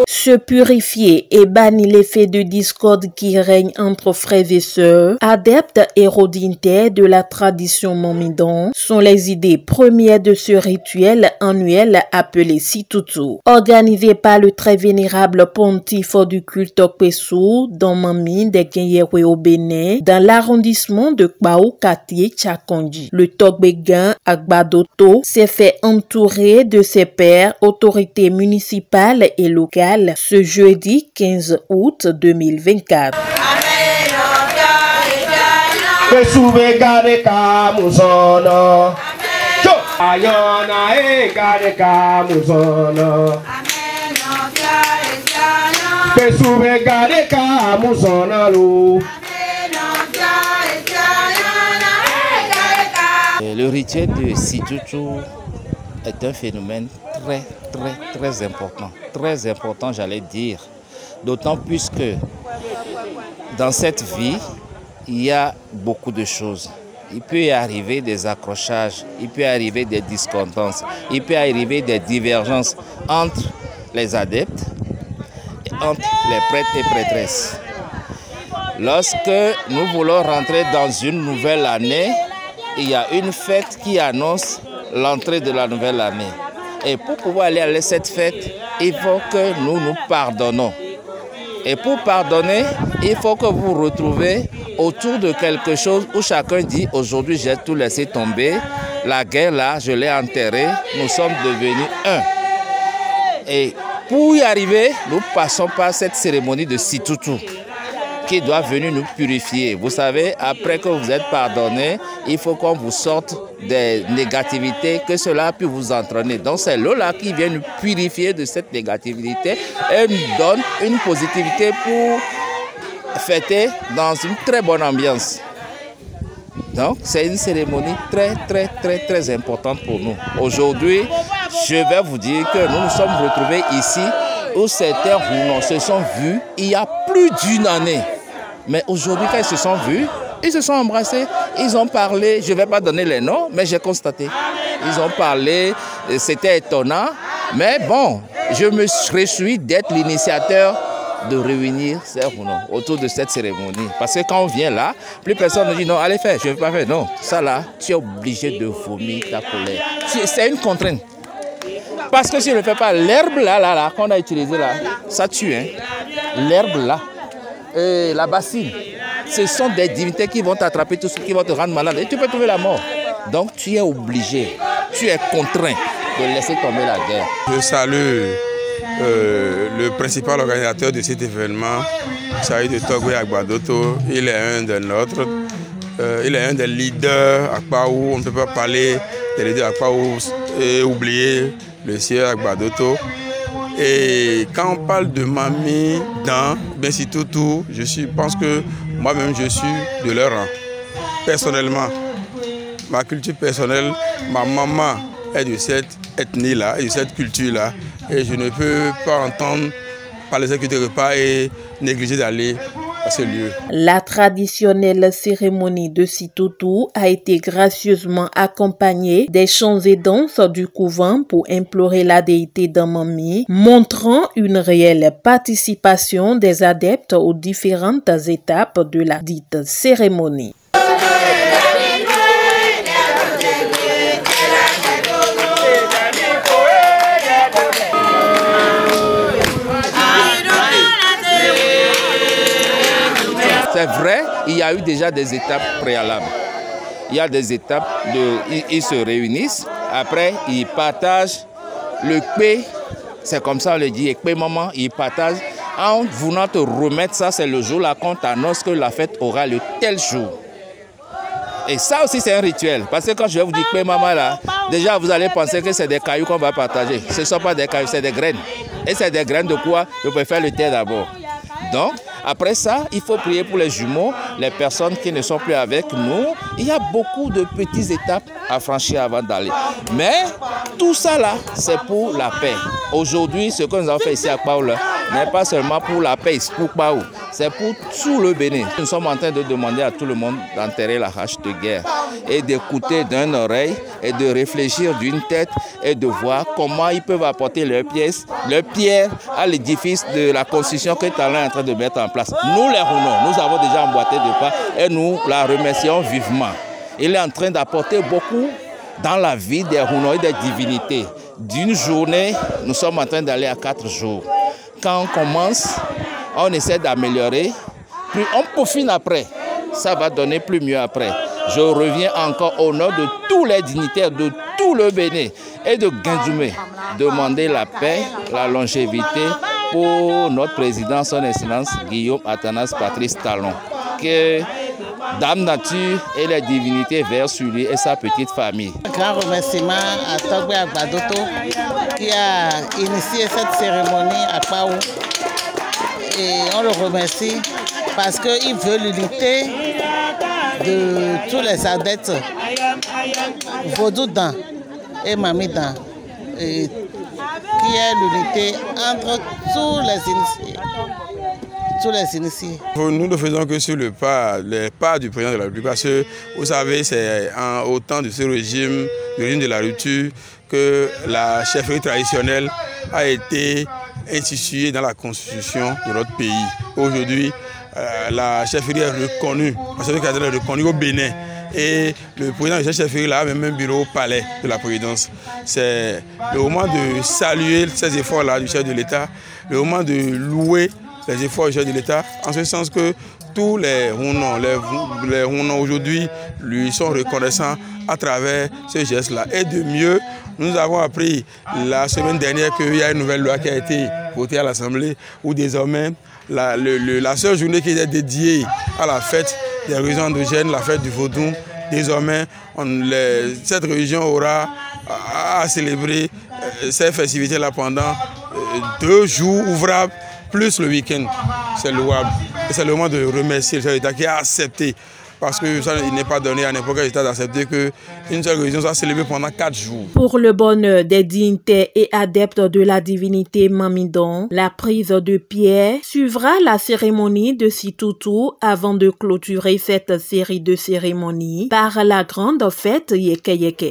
Se purifier et bannir l'effet de discorde qui règne entre frères et sœurs, adeptes et rodintaires de la tradition Momidan, sont les idées premières de ce rituel annuel appelé Situtu. Organisé par le très vénérable pontife du culte Okpesu dans Mami de Guéyewe au Bénin, dans l'arrondissement de Kpao Katié Tchakonji. Le Togbegan Agbadoto s'est fait entourer de ses pairs, autorités municipales et locales, ce jeudi 15 août 2024. Le rituel de Situtu est un phénomène très important. Très important, j'allais dire. D'autant plus que dans cette vie, il y a beaucoup de choses. Il peut y arriver des accrochages, il peut y arriver des discordances, il peut y arriver des divergences entre les adeptes, entre les prêtres et prêtresses. Lorsque nous voulons rentrer dans une nouvelle année, il y a une fête qui annonce l'entrée de la nouvelle année. Et pour pouvoir aller à cette fête, il faut que nous nous pardonnons. Et pour pardonner, il faut que vous vous retrouvez autour de quelque chose où chacun dit « Aujourd'hui, j'ai tout laissé tomber. La guerre, là, je l'ai enterrée. Nous sommes devenus un. » Et pour y arriver, nous passons par cette cérémonie de Situtu qui doit venir nous purifier. Vous savez, après que vous êtes pardonné, il faut qu'on vous sorte des négativités, que cela puisse vous entraîner. Donc c'est l'eau-là qui vient nous purifier de cette négativité et nous donne une positivité pour fêter dans une très bonne ambiance. Donc c'est une cérémonie très importante pour nous. Aujourd'hui, je vais vous dire que nous nous sommes retrouvés ici où certains Rounons se sont vus il y a plus d'une année. Mais aujourd'hui, quand ils se sont vus, ils se sont embrassés, ils ont parlé, je ne vais pas donner les noms, mais j'ai constaté. Ils ont parlé, c'était étonnant, mais bon, je me réjouis d'être l'initiateur de réunir ces Rounons autour de cette cérémonie. Parce que quand on vient là, plus personne ne dit non, allez faire, je ne vais pas faire. Non, ça là, tu es obligé de vomir ta colère. C'est une contrainte. Parce que si je ne le fais pas, l'herbe là, qu'on a utilisé là, ça tue. Hein? L'herbe là, la bassine, ce sont des divinités qui vont t'attraper, tout ce qui vont te rendre malade. Et tu peux trouver la mort. Donc tu es obligé, tu es contraint de laisser tomber la guerre. Je salue le principal organisateur de cet événement, Saïd Togbe Agbadoto. Il est un des nôtres. Il est un des leaders à Kpao. On ne peut pas parler des leaders à Kpao et oublier le sieur Agbadoto. Et quand on parle de Mami dans Situtu, je pense que moi-même je suis de leur rang. Personnellement, ma culture personnelle, ma maman est de cette ethnie-là, de cette culture-là. Et je ne peux pas entendre parler de cette culture repas et négliger d'aller à ce lieu. La traditionnelle cérémonie de Situtu a été gracieusement accompagnée des chants et danses du couvent pour implorer la déité d'Amami, montrant une réelle participation des adeptes aux différentes étapes de la dite cérémonie. C'est vrai, il y a eu déjà des étapes préalables. Il y a des étapes, ils se réunissent, après ils partagent le kpé, c'est comme ça on le dit, kpé maman, ils partagent. En voulant te remettre ça, c'est le jour là qu'on t'annonce que la fête aura le tel jour. Et ça aussi c'est un rituel, parce que quand je vais vous dire kpé maman là, déjà vous allez penser que c'est des cailloux qu'on va partager. Ce ne sont pas des cailloux, c'est des graines. Et c'est des graines de quoi? Je préfère le thé d'abord. Donc, Après ça, il faut prier pour les jumeaux, les personnes qui ne sont plus avec nous. Il y a beaucoup de petites étapes à franchir avant d'aller. Mais tout ça là, c'est pour la paix. Aujourd'hui, ce que nous avons fait ici à Kpaou n'est pas seulement pour la paix, pour Kpaou, c'est pour tout le Bénin. Nous sommes en train de demander à tout le monde d'enterrer la hache de guerre et d'écouter d'une oreille et de réfléchir d'une tête et de voir comment ils peuvent apporter leurs pierres à l'édifice de la constitution que Talon est en train de mettre en place. Nous les Hounons, nous avons déjà emboîté de pas et nous la remercions vivement. Il est en train d'apporter beaucoup dans la vie des Hounons et des divinités. D'une journée, nous sommes en train d'aller à 4 jours. Quand on commence, on essaie d'améliorer, puis on peaufine après. Ça va donner plus mieux après. Je reviens encore au nom de tous les dignitaires de tout le Bénin et de Guindoumé, demander la paix, la longévité pour notre président, son Excellence Guillaume Athanas Patrice Talon. Que Dame Nature et les divinités veillent sur lui et sa petite famille. Un grand remerciement à Togbe Agbadoto qui a initié cette cérémonie à Kpaou. Et on le remercie parce qu'il veut l'unité de tous les adeptes Vaudou-Dan et Mami-Dan, qui est l'unité entre tous les initiés. Nous ne faisons que sur les pas du président de la République, parce que vous savez, c'est au temps de ce régime, le régime de la rupture, que la chefferie traditionnelle a été instituée dans la constitution de notre pays. Aujourd'hui, la chefferie est reconnue, la chefferie traditionnelle est reconnue au Bénin. Et le président de cette chefferie-là a même un bureau au palais de la présidence. C'est le moment de saluer ces efforts-là du chef de l'État, le moment de louer les efforts du chef de l'État, en ce sens que tous les Hounons aujourd'hui lui sont reconnaissants à travers ce geste-là. Et de mieux, nous avons appris la semaine dernière qu'il y a une nouvelle loi qui a été votée à l'Assemblée où désormais la seule journée qui est dédiée à la fête des religions endogènes, la fête du Vaudou, désormais cette religion aura à célébrer ces festivités-là pendant 2 jours ouvrables plus le week-end. C'est louable. Et c'est le moment de remercier le chef d'État qui a accepté, parce qu'il n'est pas donné à n'importe quel État d'accepter qu'une seule religion soit célébrée pendant 4 jours. Pour le bonheur des dignitaires et adeptes de la divinité Mami-Dan, la prise de pierre suivra la cérémonie de Situtu avant de clôturer cette série de cérémonies par la grande fête Yeke Yeke.